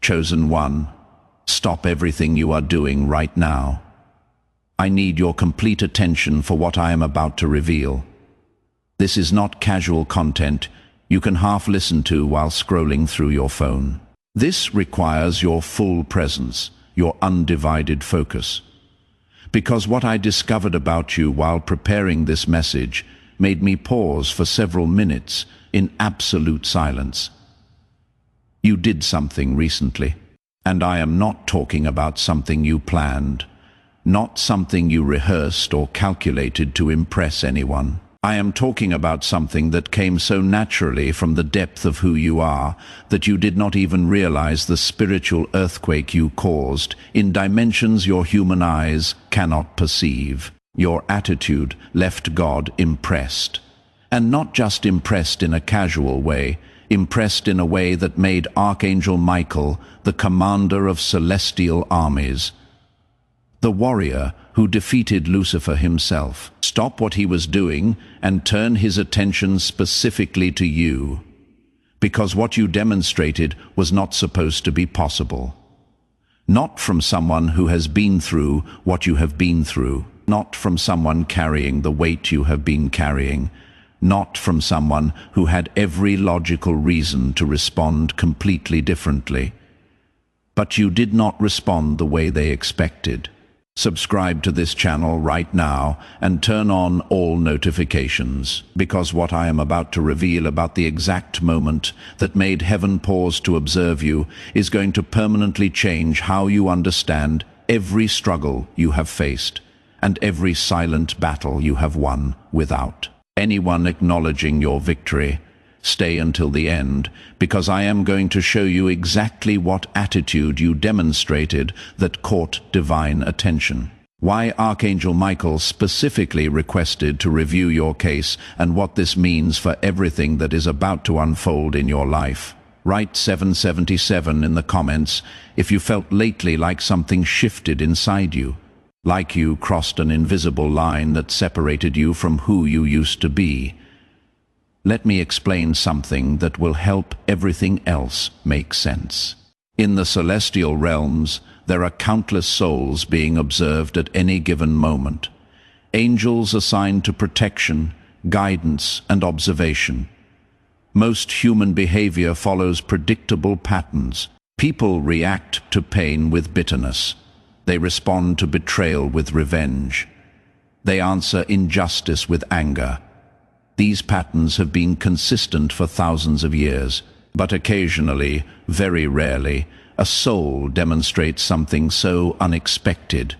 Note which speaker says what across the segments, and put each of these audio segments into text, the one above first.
Speaker 1: Chosen one, stop everything you are doing right now. I need your complete attention for what I am about to reveal. This is not casual content you can half listen to while scrolling through your phone. This requires your full presence, your undivided focus. Because what I discovered about you while preparing this message made me pause for several minutes in absolute silence. You did something recently, and I am not talking about something you planned, not something you rehearsed or calculated to impress anyone. I am talking about something that came so naturally from the depth of who you are that you did not even realize the spiritual earthquake you caused in dimensions your human eyes cannot perceive. Your attitude left God impressed. And not just impressed in a casual way, impressed in a way that made Archangel Michael the commander of celestial armies, the warrior who defeated Lucifer himself, stop what he was doing and turn his attention specifically to you, because what you demonstrated was not supposed to be possible. Not from someone who has been through what you have been through, not from someone carrying the weight you have been carrying, not from someone who had every logical reason to respond completely differently. But you did not respond the way they expected. Subscribe to this channel right now and turn on all notifications, because what I am about to reveal about the exact moment that made heaven pause to observe you is going to permanently change how you understand every struggle you have faced and every silent battle you have won without anyone acknowledging your victory. Stay until the end, because I am going to show you exactly what attitude you demonstrated that caught divine attention. Why Archangel Michael specifically requested to review your case and what this means for everything that is about to unfold in your life. Write 777 in the comments if you felt lately like something shifted inside you, like you crossed an invisible line that separated you from who you used to be. Let me explain something that will help everything else make sense. In the celestial realms, there are countless souls being observed at any given moment. Angels assigned to protection, guidance, and observation. Most human behavior follows predictable patterns. People react to pain with bitterness. They respond to betrayal with revenge. They answer injustice with anger. These patterns have been consistent for thousands of years, but occasionally, very rarely, a soul demonstrates something so unexpected,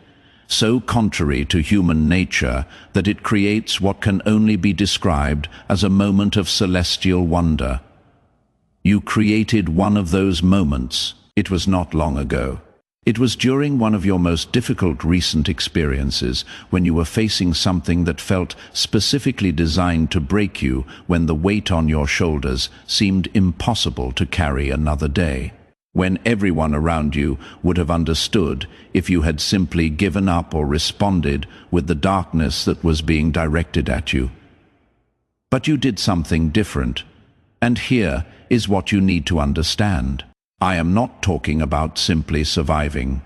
Speaker 1: so contrary to human nature that it creates what can only be described as a moment of celestial wonder. You created one of those moments. It was not long ago. It was during one of your most difficult recent experiences, when you were facing something that felt specifically designed to break you, when the weight on your shoulders seemed impossible to carry another day. When everyone around you would have understood if you had simply given up or responded with the darkness that was being directed at you. But you did something different, and here is what you need to understand. I am not talking about simply surviving.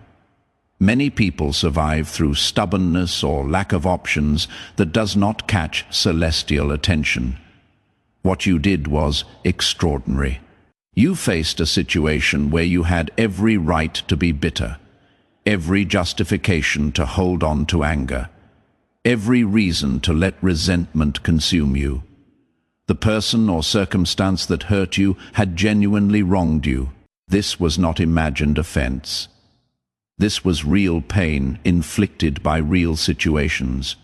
Speaker 1: Many people survive through stubbornness or lack of options that does not catch celestial attention. What you did was extraordinary. You faced a situation where you had every right to be bitter, every justification to hold on to anger, every reason to let resentment consume you. The person or circumstance that hurt you had genuinely wronged you. This was not imagined offense. This was real pain inflicted by real situations.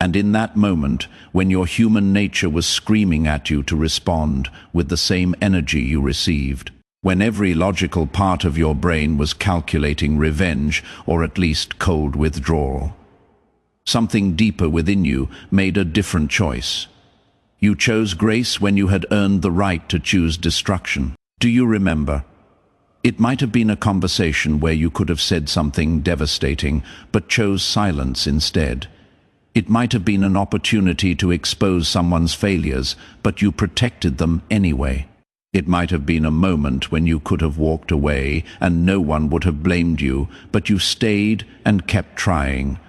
Speaker 1: And in that moment, when your human nature was screaming at you to respond with the same energy you received, when every logical part of your brain was calculating revenge or at least cold withdrawal, something deeper within you made a different choice. You chose grace when you had earned the right to choose destruction. Do you remember? It might have been a conversation where you could have said something devastating, but chose silence instead. It might have been an opportunity to expose someone's failures, but you protected them anyway. It might have been a moment when you could have walked away and no one would have blamed you, but you stayed and kept trying.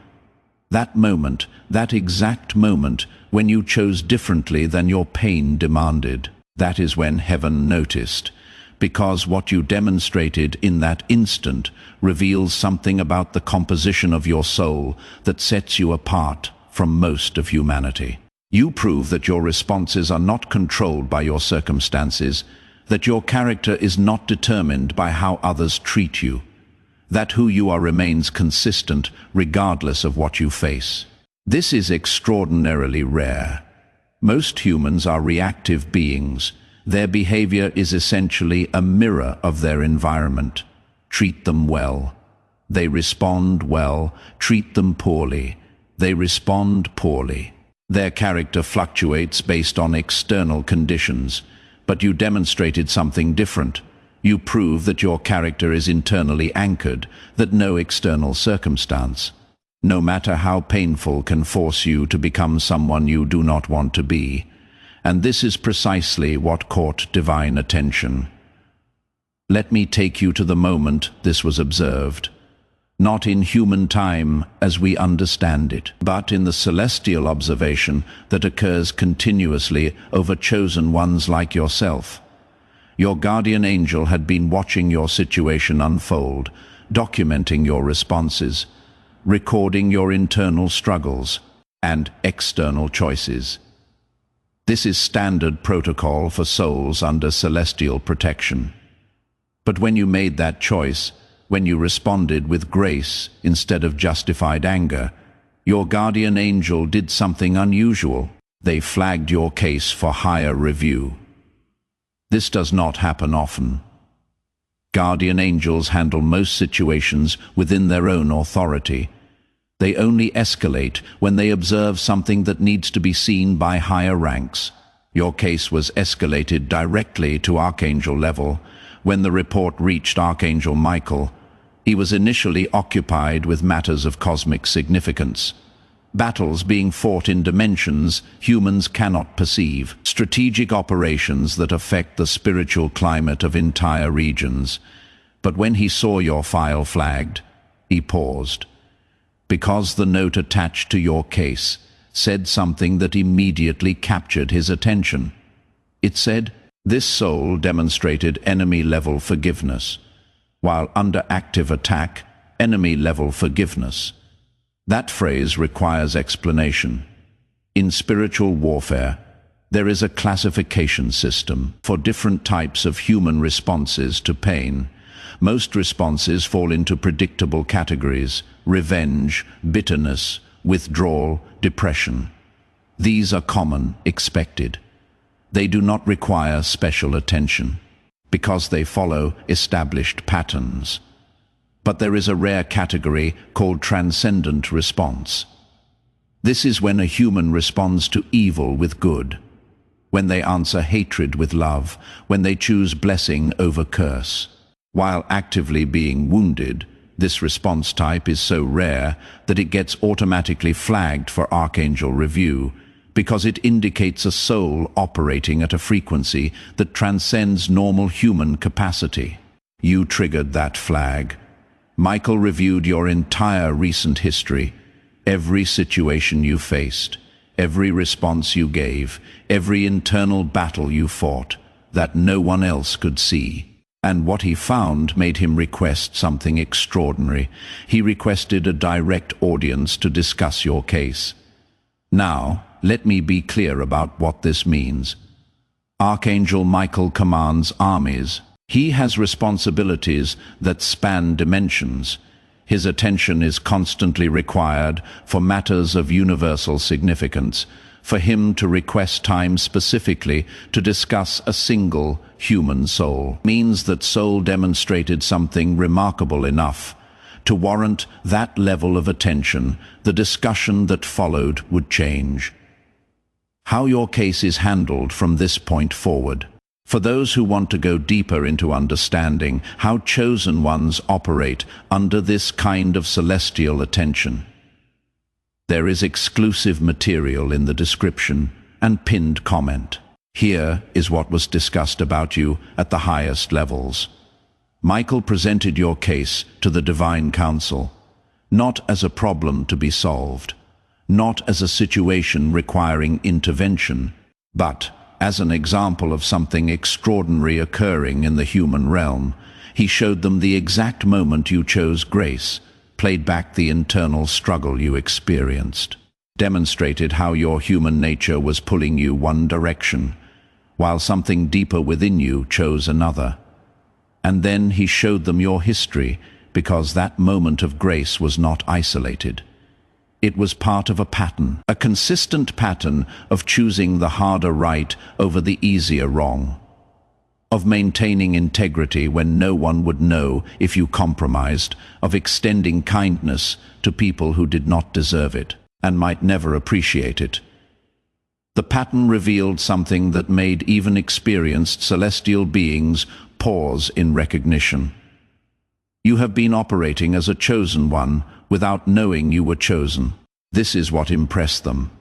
Speaker 1: That moment, that exact moment, when you chose differently than your pain demanded, that is when heaven noticed, because what you demonstrated in that instant reveals something about the composition of your soul that sets you apart from most of humanity. You prove that your responses are not controlled by your circumstances, that your character is not determined by how others treat you, that who you are remains consistent regardless of what you face. This is extraordinarily rare. Most humans are reactive beings. Their behavior is essentially a mirror of their environment. Treat them well. They respond well. Treat them poorly. They respond poorly. Their character fluctuates based on external conditions, but you demonstrated something different. You prove that your character is internally anchored, that no external circumstance, no matter how painful, can force you to become someone you do not want to be. And this is precisely what caught divine attention. Let me take you to the moment this was observed. Not in human time as we understand it, but in the celestial observation that occurs continuously over chosen ones like yourself. Your guardian angel had been watching your situation unfold, documenting your responses, recording your internal struggles and external choices. This is standard protocol for souls under celestial protection. But when you made that choice, when you responded with grace instead of justified anger, your guardian angel did something unusual. They flagged your case for higher review. This does not happen often. Guardian angels handle most situations within their own authority. They only escalate when they observe something that needs to be seen by higher ranks. Your case was escalated directly to Archangel level. When the report reached Archangel Michael, he was initially occupied with matters of cosmic significance. Battles being fought in dimensions humans cannot perceive. Strategic operations that affect the spiritual climate of entire regions. But when he saw your file flagged, he paused. Because the note attached to your case said something that immediately captured his attention. It said, "This soul demonstrated enemy-level forgiveness, while under active attack, enemy-level forgiveness." That phrase requires explanation. In spiritual warfare, there is a classification system for different types of human responses to pain. Most responses fall into predictable categories: revenge, bitterness, withdrawal, depression. These are common, expected. They do not require special attention, because they follow established patterns. But there is a rare category called transcendent response. This is when a human responds to evil with good, when they answer hatred with love, when they choose blessing over curse. While actively being wounded, this response type is so rare that it gets automatically flagged for Archangel review, because it indicates a soul operating at a frequency that transcends normal human capacity. You triggered that flag. Michael reviewed your entire recent history, every situation you faced, every response you gave, every internal battle you fought that no one else could see. And what he found made him request something extraordinary. He requested a direct audience to discuss your case. Now, let me be clear about what this means. Archangel Michael commands armies. He has responsibilities that span dimensions. His attention is constantly required for matters of universal significance. For him to request time specifically to discuss a single human soul means that soul demonstrated something remarkable enough to warrant that level of attention. The discussion that followed would change how your case is handled from this point forward. For those who want to go deeper into understanding how chosen ones operate under this kind of celestial attention, there is exclusive material in the description and pinned comment. Here is what was discussed about you at the highest levels. Michael presented your case to the Divine Council, not as a problem to be solved, not as a situation requiring intervention, but as an example of something extraordinary occurring in the human realm. He showed them the exact moment you chose grace, played back the internal struggle you experienced, demonstrated how your human nature was pulling you one direction, while something deeper within you chose another. And then he showed them your history, because that moment of grace was not isolated. It was part of a pattern, a consistent pattern of choosing the harder right over the easier wrong, of maintaining integrity when no one would know if you compromised, of extending kindness to people who did not deserve it and might never appreciate it. The pattern revealed something that made even experienced celestial beings pause in recognition. You have been operating as a chosen one without knowing you were chosen. This is what impressed them.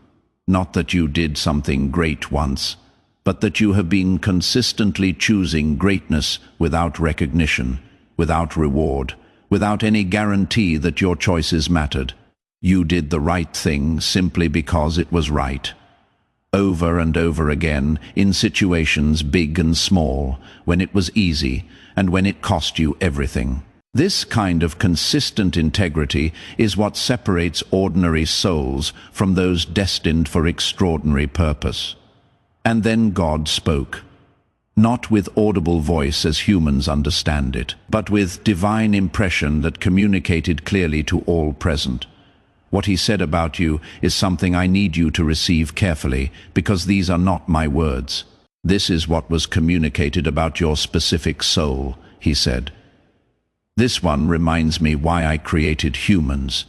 Speaker 1: Not that you did something great once, but that you have been consistently choosing greatness without recognition, without reward, without any guarantee that your choices mattered. You did the right thing simply because it was right. Over and over again, in situations big and small, when it was easy and when it cost you everything. This kind of consistent integrity is what separates ordinary souls from those destined for extraordinary purpose. And then God spoke, not with audible voice as humans understand it, but with divine impression that communicated clearly to all present. What he said about you is something I need you to receive carefully, because these are not my words. This is what was communicated about your specific soul, he said. This one reminds me why I created humans.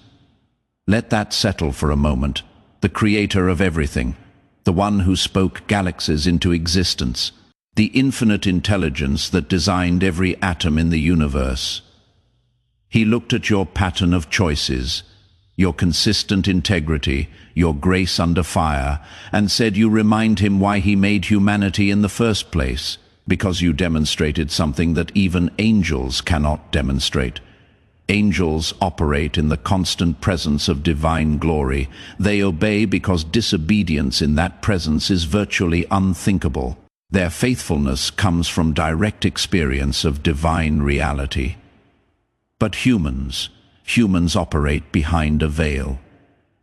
Speaker 1: Let that settle for a moment. The creator of everything, the one who spoke galaxies into existence, the infinite intelligence that designed every atom in the universe. He looked at your pattern of choices, your consistent integrity, your grace under fire, and said you remind him why he made humanity in the first place, because you demonstrated something that even angels cannot demonstrate. Angels operate in the constant presence of divine glory. They obey because disobedience in that presence is virtually unthinkable. Their faithfulness comes from direct experience of divine reality. But humans operate behind a veil.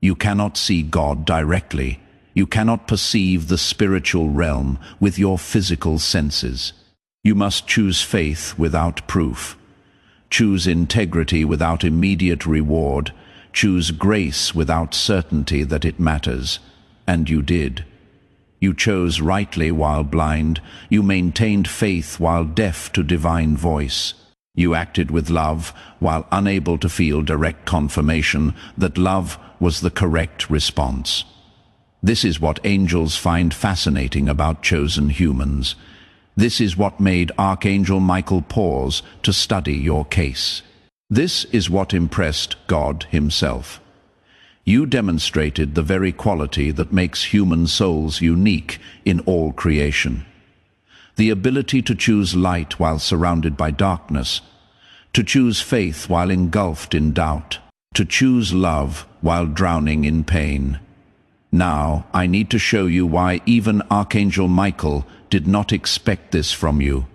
Speaker 1: You cannot see God directly. You cannot perceive the spiritual realm with your physical senses. You must choose faith without proof. Choose integrity without immediate reward. Choose grace without certainty that it matters. And you did. You chose rightly while blind. You maintained faith while deaf to divine voice. You acted with love while unable to feel direct confirmation that love was the correct response. This is what angels find fascinating about chosen humans. This is what made Archangel Michael pause to study your case. This is what impressed God himself. You demonstrated the very quality that makes human souls unique in all creation. The ability to choose light while surrounded by darkness, to choose faith while engulfed in doubt, to choose love while drowning in pain. Now, I need to show you why even Archangel Michael did not expect this from you.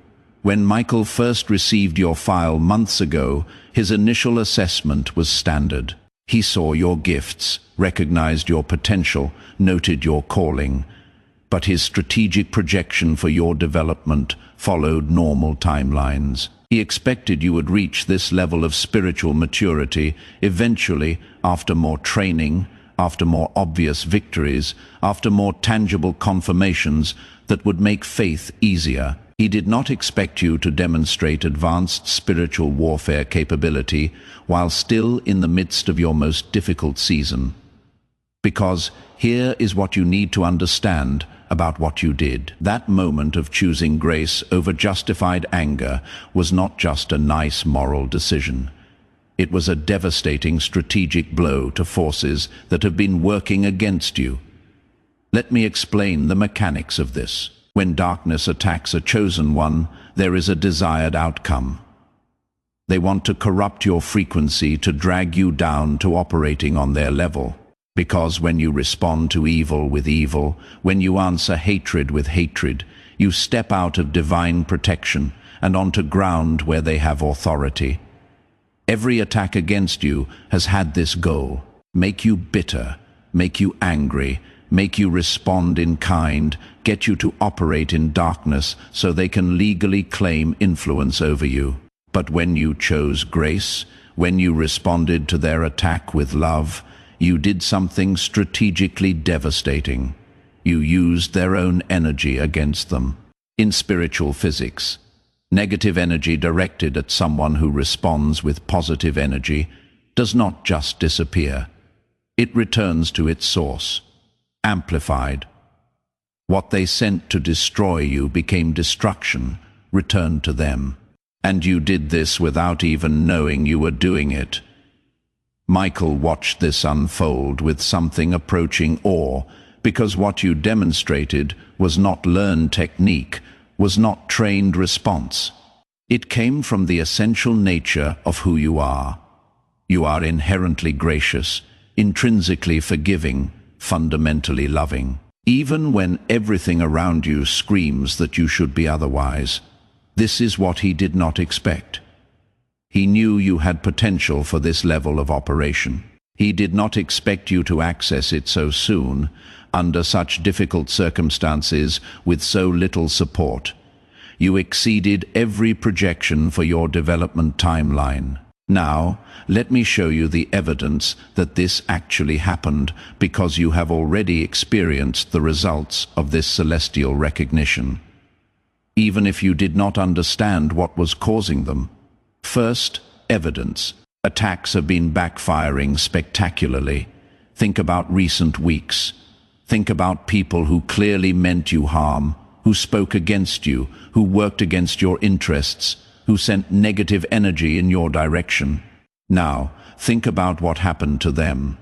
Speaker 1: When Michael first received your file months ago, his initial assessment was standard. He saw your gifts, recognized your potential, noted your calling. But his strategic projection for your development followed normal timelines. He expected you would reach this level of spiritual maturity eventually, after more training, after more obvious victories, after more tangible confirmations that would make faith easier. He did not expect you to demonstrate advanced spiritual warfare capability while still in the midst of your most difficult season. Because here is what you need to understand about what you did. That moment of choosing grace over justified anger was not just a nice moral decision. It was a devastating strategic blow to forces that have been working against you. Let me explain the mechanics of this. When darkness attacks a chosen one, there is a desired outcome. They want to corrupt your frequency, to drag you down to operating on their level. Because when you respond to evil with evil, when you answer hatred with hatred, you step out of divine protection and onto ground where they have authority. Every attack against you has had this goal: make you bitter, make you angry, make you respond in kind, get you to operate in darkness so they can legally claim influence over you. But when you chose grace, when you responded to their attack with love, you did something strategically devastating. You used their own energy against them. In spiritual physics, negative energy directed at someone who responds with positive energy does not just disappear. It returns to its source, amplified. What they sent to destroy you became destruction, returned to them. And you did this without even knowing you were doing it. Michael watched this unfold with something approaching awe, because what you demonstrated was not learned technique, was not trained response. It came from the essential nature of who you are. You are inherently gracious, intrinsically forgiving, fundamentally loving. Even when everything around you screams that you should be otherwise. This is what he did not expect. He knew you had potential for this level of operation. He did not expect you to access it so soon, under such difficult circumstances, with so little support. You exceeded every projection for your development timeline. Now, let me show you the evidence that this actually happened, because you have already experienced the results of this celestial recognition. Even if you did not understand what was causing them. First, evidence. Attacks have been backfiring spectacularly. Think about recent weeks. Think about people who clearly meant you harm, who spoke against you, who worked against your interests, who sent negative energy in your direction. Now, think about what happened to them.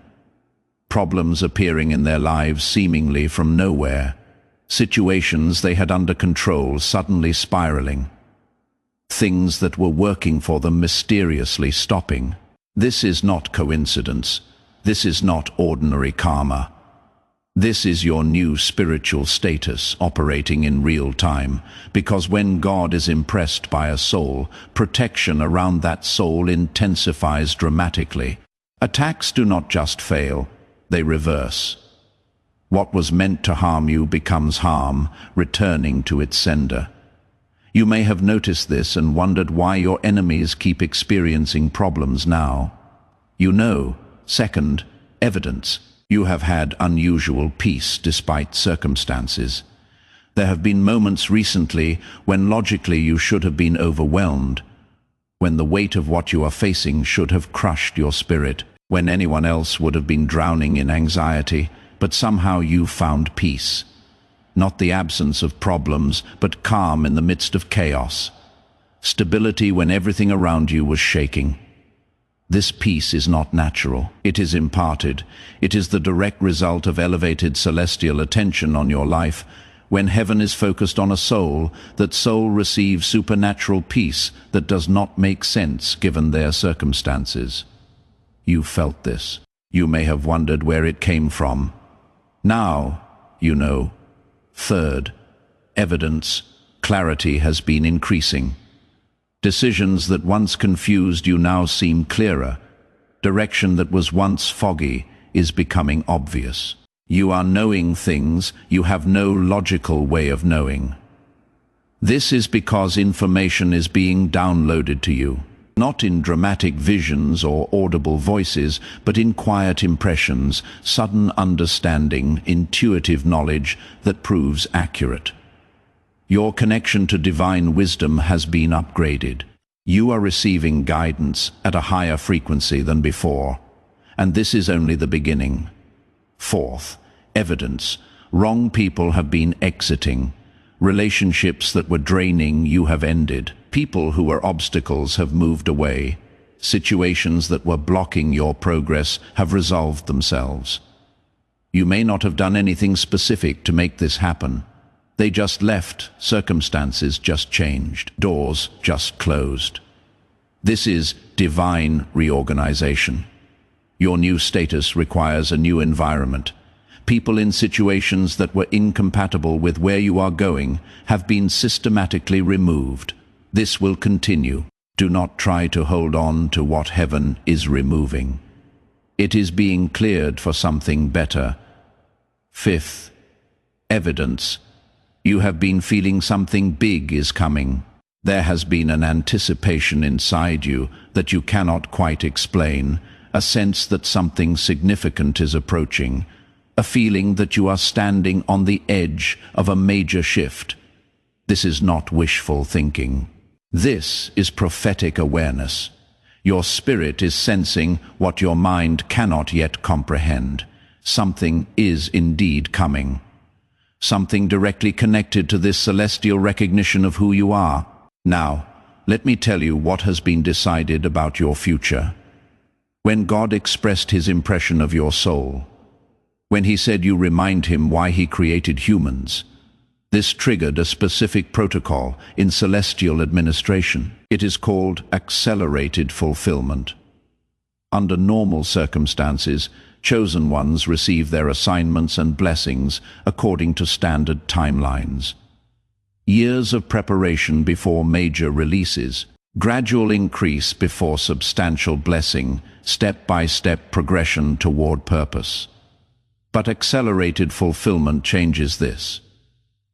Speaker 1: Problems appearing in their lives seemingly from nowhere. Situations they had under control suddenly spiraling. Things that were working for them mysteriously stopping. This is not coincidence. This is not ordinary karma. This is your new spiritual status operating in real time, because when God is impressed by a soul, protection around that soul intensifies dramatically. Attacks do not just fail, they reverse. What was meant to harm you becomes harm, returning to its sender. You may have noticed this and wondered why your enemies keep experiencing problems now. You know, second, evidence. You have had unusual peace despite circumstances. There have been moments recently when logically you should have been overwhelmed, when the weight of what you are facing should have crushed your spirit, when anyone else would have been drowning in anxiety, but somehow you found peace. Not the absence of problems, but calm in the midst of chaos. Stability when everything around you was shaking. This peace is not natural. It is imparted. It is the direct result of elevated celestial attention on your life. When heaven is focused on a soul, that soul receives supernatural peace that does not make sense given their circumstances. You felt this. You may have wondered where it came from. Now, you know. Third, evidence. Clarity has been increasing. Decisions that once confused you now seem clearer. Direction that was once foggy is becoming obvious. You are knowing things you have no logical way of knowing. This is because information is being downloaded to you, not in dramatic visions or audible voices, but in quiet impressions, sudden understanding, intuitive knowledge that proves accurate. Your connection to divine wisdom has been upgraded. You are receiving guidance at a higher frequency than before, and this is only the beginning. Fourth, evidence. Wrong people have been exiting. Relationships that were draining you have ended. People who were obstacles have moved away. Situations that were blocking your progress have resolved themselves. You may not have done anything specific to make this happen, They just left, circumstances just changed, doors just closed. This is divine reorganization. Your new status requires a new environment. People in situations that were incompatible with where you are going have been systematically removed. This will continue. Do not try to hold on to what heaven is removing. It is being cleared for something better. Fifth, evidence. You have been feeling something big is coming. There has been an anticipation inside you that you cannot quite explain, a sense that something significant is approaching, a feeling that you are standing on the edge of a major shift. This is not wishful thinking. This is prophetic awareness. Your spirit is sensing what your mind cannot yet comprehend. Something is indeed coming. Something directly connected to this celestial recognition of who you are. Now, let me tell you what has been decided about your future. When God expressed his impression of your soul, when he said you remind him why he created humans, this triggered a specific protocol in celestial administration. It is called accelerated fulfillment. Under normal circumstances, chosen ones receive their assignments and blessings according to standard timelines. Years of preparation before major releases, gradual increase before substantial blessing, step-by-step progression toward purpose. But accelerated fulfillment changes this.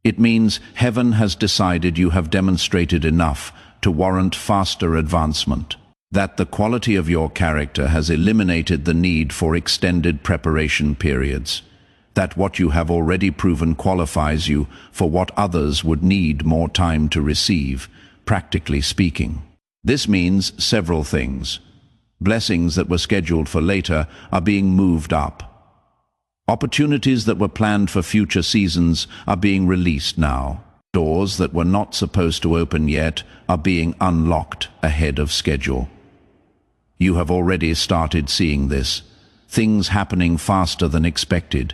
Speaker 1: It means heaven has decided you have demonstrated enough to warrant faster advancement, that the quality of your character has eliminated the need for extended preparation periods, that what you have already proven qualifies you for what others would need more time to receive, practically speaking. This means several things. Blessings that were scheduled for later are being moved up. Opportunities that were planned for future seasons are being released now. Doors that were not supposed to open yet are being unlocked ahead of schedule. You have already started seeing this. Things happening faster than expected.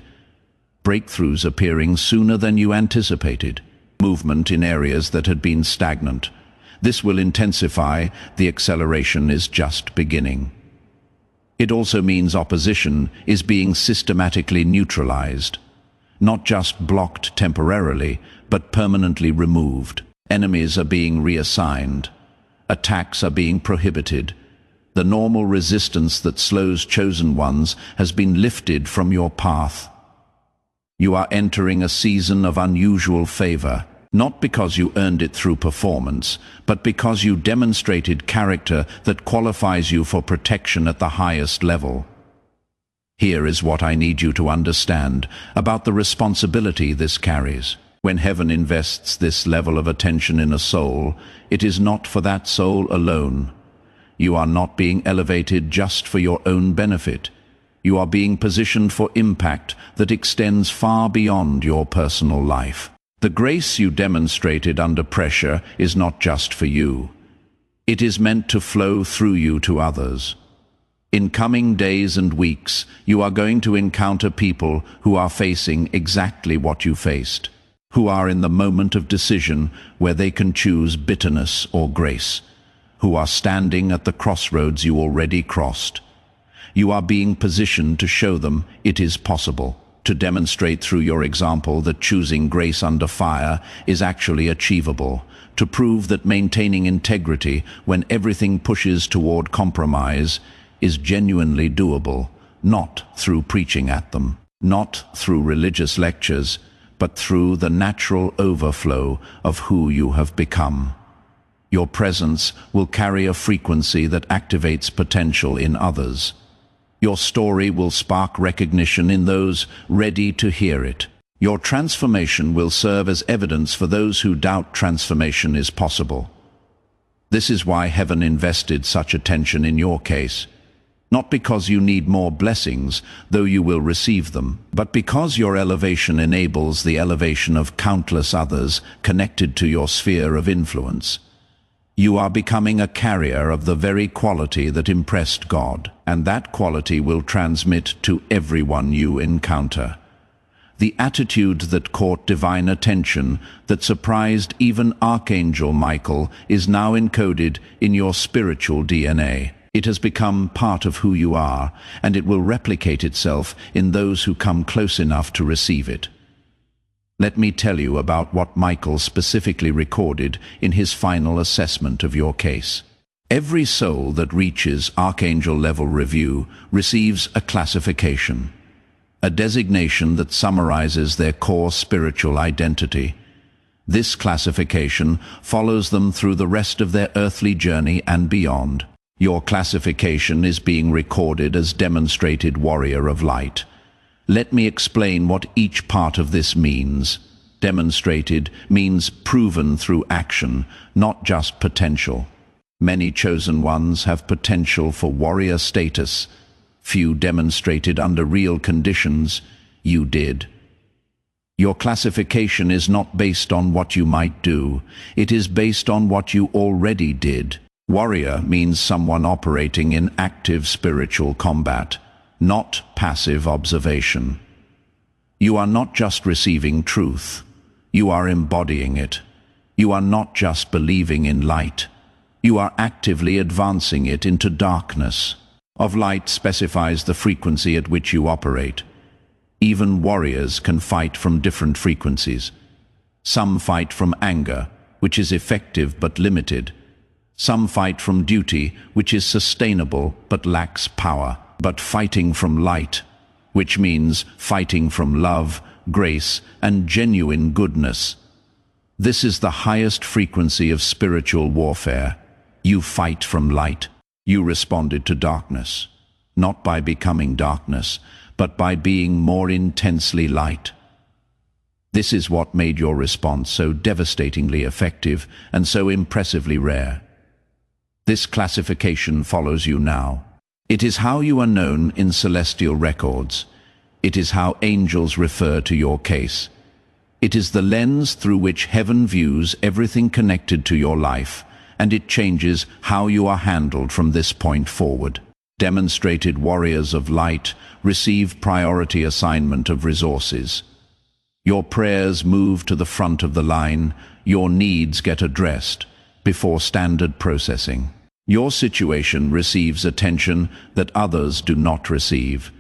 Speaker 1: Breakthroughs appearing sooner than you anticipated. Movement in areas that had been stagnant. This will intensify. The acceleration is just beginning. It also means opposition is being systematically neutralized. Not just blocked temporarily, but permanently removed. Enemies are being reassigned. Attacks are being prohibited. The normal resistance that slows chosen ones has been lifted from your path. You are entering a season of unusual favor, not because you earned it through performance, but because you demonstrated character that qualifies you for protection at the highest level. Here is what I need you to understand about the responsibility this carries. When heaven invests this level of attention in a soul, it is not for that soul alone. You are not being elevated just for your own benefit. You are being positioned for impact that extends far beyond your personal life. The grace you demonstrated under pressure is not just for you. It is meant to flow through you to others. In coming days and weeks, you are going to encounter people who are facing exactly what you faced, who are in the moment of decision where they can choose bitterness or grace, who are standing at the crossroads you already crossed. You are being positioned to show them it is possible, to demonstrate through your example that choosing grace under fire is actually achievable, to prove that maintaining integrity when everything pushes toward compromise is genuinely doable, not through preaching at them, not through religious lectures, but through the natural overflow of who you have become. Your presence will carry a frequency that activates potential in others. Your story will spark recognition in those ready to hear it. Your transformation will serve as evidence for those who doubt transformation is possible. This is why heaven invested such attention in your case. Not because you need more blessings, though you will receive them, but because your elevation enables the elevation of countless others connected to your sphere of influence. You are becoming a carrier of the very quality that impressed God, and that quality will transmit to everyone you encounter. The attitude that caught divine attention, that surprised even Archangel Michael, is now encoded in your spiritual DNA. It has become part of who you are, and it will replicate itself in those who come close enough to receive it. Let me tell you about what Michael specifically recorded in his final assessment of your case. Every soul that reaches Archangel level review receives a classification, a designation that summarizes their core spiritual identity. This classification follows them through the rest of their earthly journey and beyond. Your classification is being recorded as Demonstrated Warrior of Light. Let me explain what each part of this means. Demonstrated means proven through action, not just potential. Many chosen ones have potential for warrior status. Few demonstrated under real conditions. You did. Your classification is not based on what you might do. It is based on what you already did. Warrior means someone operating in active spiritual combat, not passive observation. You are not just receiving truth. You are embodying it. You are not just believing in light. You are actively advancing it into darkness. Of light specifies the frequency at which you operate. Even warriors can fight from different frequencies. Some fight from anger, which is effective but limited. Some fight from duty, which is sustainable but lacks power. But fighting from light, which means fighting from love, grace, and genuine goodness. This is the highest frequency of spiritual warfare. You fight from light. You responded to darkness, not by becoming darkness, but by being more intensely light. This is what made your response so devastatingly effective and so impressively rare. This classification follows you now. It is how you are known in celestial records. It is how angels refer to your case. It is the lens through which heaven views everything connected to your life, and it changes how you are handled from this point forward. Demonstrated warriors of light receive priority assignment of resources. Your prayers move to the front of the line. Your needs get addressed before standard processing. Your situation receives attention that others do not receive,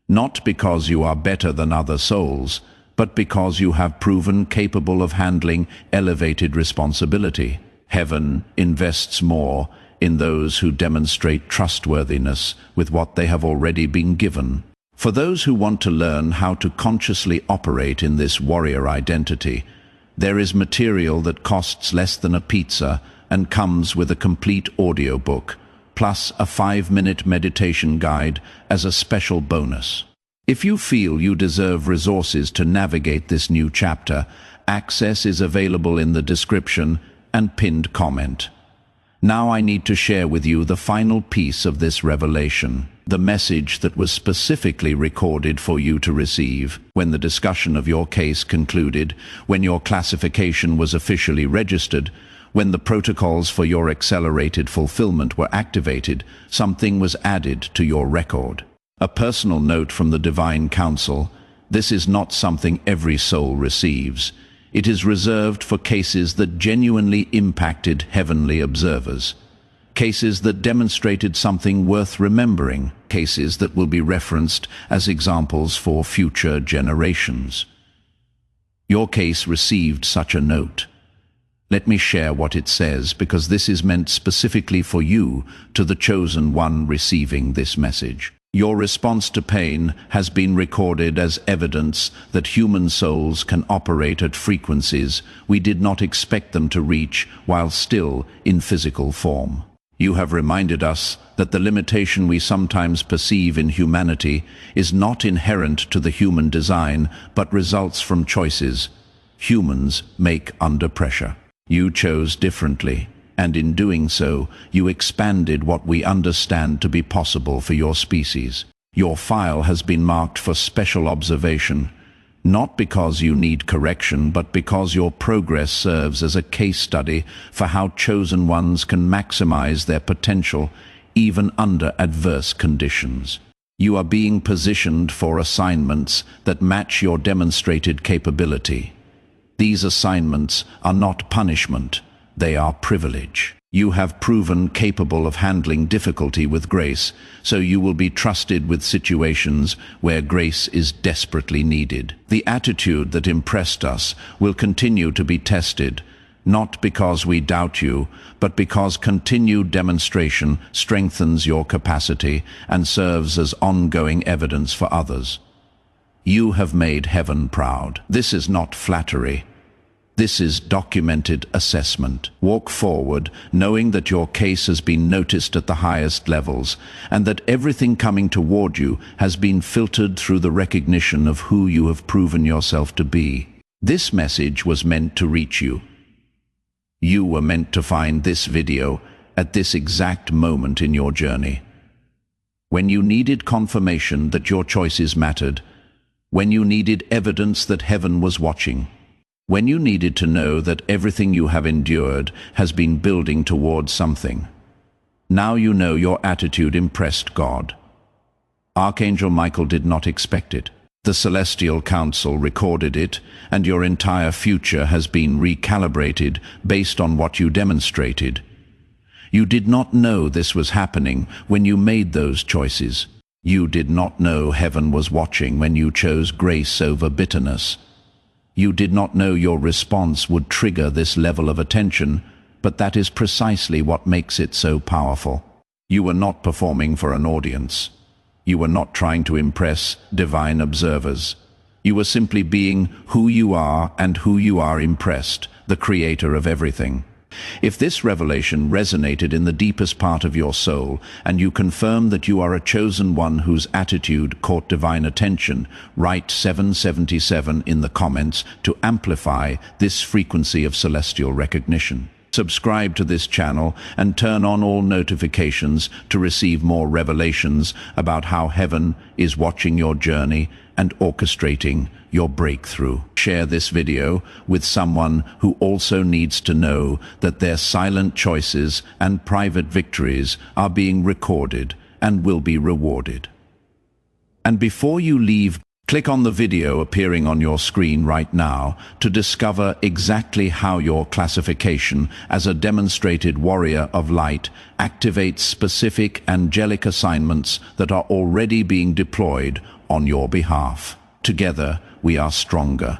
Speaker 1: not because you are better than other souls, but because you have proven capable of handling elevated responsibility. Heaven invests more in those who demonstrate trustworthiness with what they have already been given. For those who want to learn how to consciously operate in this warrior identity, there is material that costs less than a pizza and comes with a complete audiobook, plus a 5-minute meditation guide as a special bonus. If you feel you deserve resources to navigate this new chapter, access is available in the description and pinned comment. Now I need to share with you the final piece of this revelation, the message that was specifically recorded for you to receive. When the discussion of your case concluded, when your classification was officially registered, when the protocols for your accelerated fulfillment were activated, something was added to your record. A personal note from the Divine Council. This is not something every soul receives. It is reserved for cases that genuinely impacted heavenly observers. Cases that demonstrated something worth remembering. Cases that will be referenced as examples for future generations. Your case received such a note. Let me share what it says, because this is meant specifically for you, to the chosen one receiving this message. Your response to pain has been recorded as evidence that human souls can operate at frequencies we did not expect them to reach while still in physical form. You have reminded us that the limitation we sometimes perceive in humanity is not inherent to the human design, but results from choices humans make under pressure. You chose differently, and in doing so, you expanded what we understand to be possible for your species. Your file has been marked for special observation, not because you need correction, but because your progress serves as a case study for how chosen ones can maximize their potential even under adverse conditions. You are being positioned for assignments that match your demonstrated capability. These assignments are not punishment, they are privilege. You have proven capable of handling difficulty with grace, so you will be trusted with situations where grace is desperately needed. The attitude that impressed us will continue to be tested, not because we doubt you, but because continued demonstration strengthens your capacity and serves as ongoing evidence for others. You have made heaven proud. This is not flattery. This is documented assessment. Walk forward, knowing that your case has been noticed at the highest levels, and that everything coming toward you has been filtered through the recognition of who you have proven yourself to be. This message was meant to reach you. You were meant to find this video at this exact moment in your journey. When you needed confirmation that your choices mattered, when you needed evidence that heaven was watching, when you needed to know that everything you have endured has been building towards something. Now you know your attitude impressed God. Archangel Michael did not expect it. The Celestial Council recorded it, and your entire future has been recalibrated based on what you demonstrated. You did not know this was happening when you made those choices. You did not know heaven was watching when you chose grace over bitterness. You did not know your response would trigger this level of attention, but that is precisely what makes it so powerful. You were not performing for an audience. You were not trying to impress divine observers. You were simply being who you are and who you are impressed, the creator of everything. If this revelation resonated in the deepest part of your soul, and you confirm that you are a chosen one whose attitude caught divine attention, write 777 in the comments to amplify this frequency of celestial recognition. Subscribe to this channel and turn on all notifications to receive more revelations about how heaven is watching your journey and orchestrating your breakthrough. Share this video with someone who also needs to know that their silent choices and private victories are being recorded and will be rewarded. And before you leave, click on the video appearing on your screen right now to discover exactly how your classification as a demonstrated warrior of light activates specific angelic assignments that are already being deployed on your behalf. Together, we are stronger.